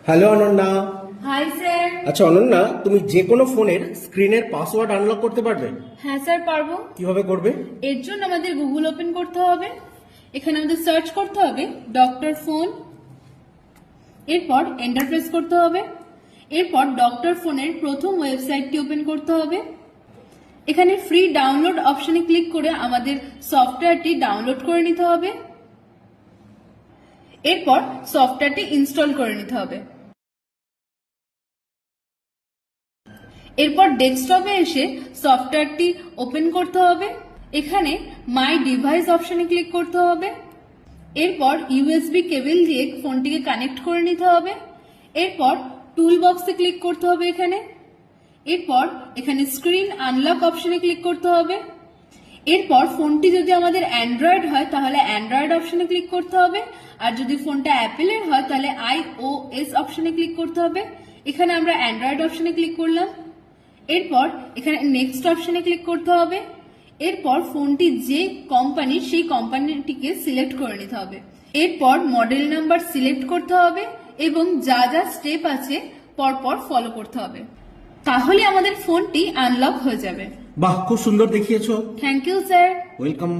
Hello Ananya. Hi sir. আচ্ছা অনন্যা, তুমি যে কোনো ফোনের স্ক্রিনের পাসওয়ার্ড আনলক করতে পারবে? হ্যাঁ স্যার পারবো। কিভাবে করবে? এর জন্য আমাদের গুগল ওপেন করতে হবে। এখানে আমাদের সার্চ করতে হবে ডক্টর ফোন, এরপর এন্টার প্রেস করতে হবে। এরপর ডক্টর ফোনের প্রথম ওয়েবসাইটটি ওপেন করতে হবে। এখানে ফ্রি ডাউনলোড অপশনে ক্লিক করে আমাদের সফটওয়্যারটি ডাউনলোড করে নিতে হবে। এরপর সফটওয়্যারটি ইনস্টল করে নিতে হবে। এরপর ডেস্কটপে এসে সফটওয়্যারটি ওপেন করতে হবে। এখানে মাই ডিভাইস অপশনে ক্লিক করতে হবে। এরপর ইউএসবি কেবল দিয়ে ফোনটিকে কানেক্ট করে নিতে হবে। এরপর টুল বক্সে ক্লিক করতে হবে এরপর এখানে স্ক্রিন আনলক অপশনে ক্লিক করতে হবে। এরপর ফোনটি যদি আমাদের অ্যান্ড্রয়েড হয় তাহলে অ্যান্ড্রয়েড অপশনে ক্লিক করতে হবে, আর যদি ফোনটা অ্যাপেলের হয় তাহলে iOS অপশনে ক্লিক করতে হবে। এখানে আমরা অ্যান্ড্রয়েড অপশনে ক্লিক করলাম। এরপর এখানে নেক্সট অপশনে ক্লিক করতে হবে। এরপর ফোনটি যে কোম্পানি সেই কোম্পানিটিকে সিলেক্ট করে নিতে হবে। এরপর মডেল নাম্বার সিলেক্ট করতে হবে এবং যা যা স্টেপ আছে পরপর ফলো করতে হবে, তাহলে আমাদের ফোনটি আনলক হয়ে যাবে। বাহ, খুব সুন্দর দেখিয়েছো। Thank you sir. ওয়েলকাম।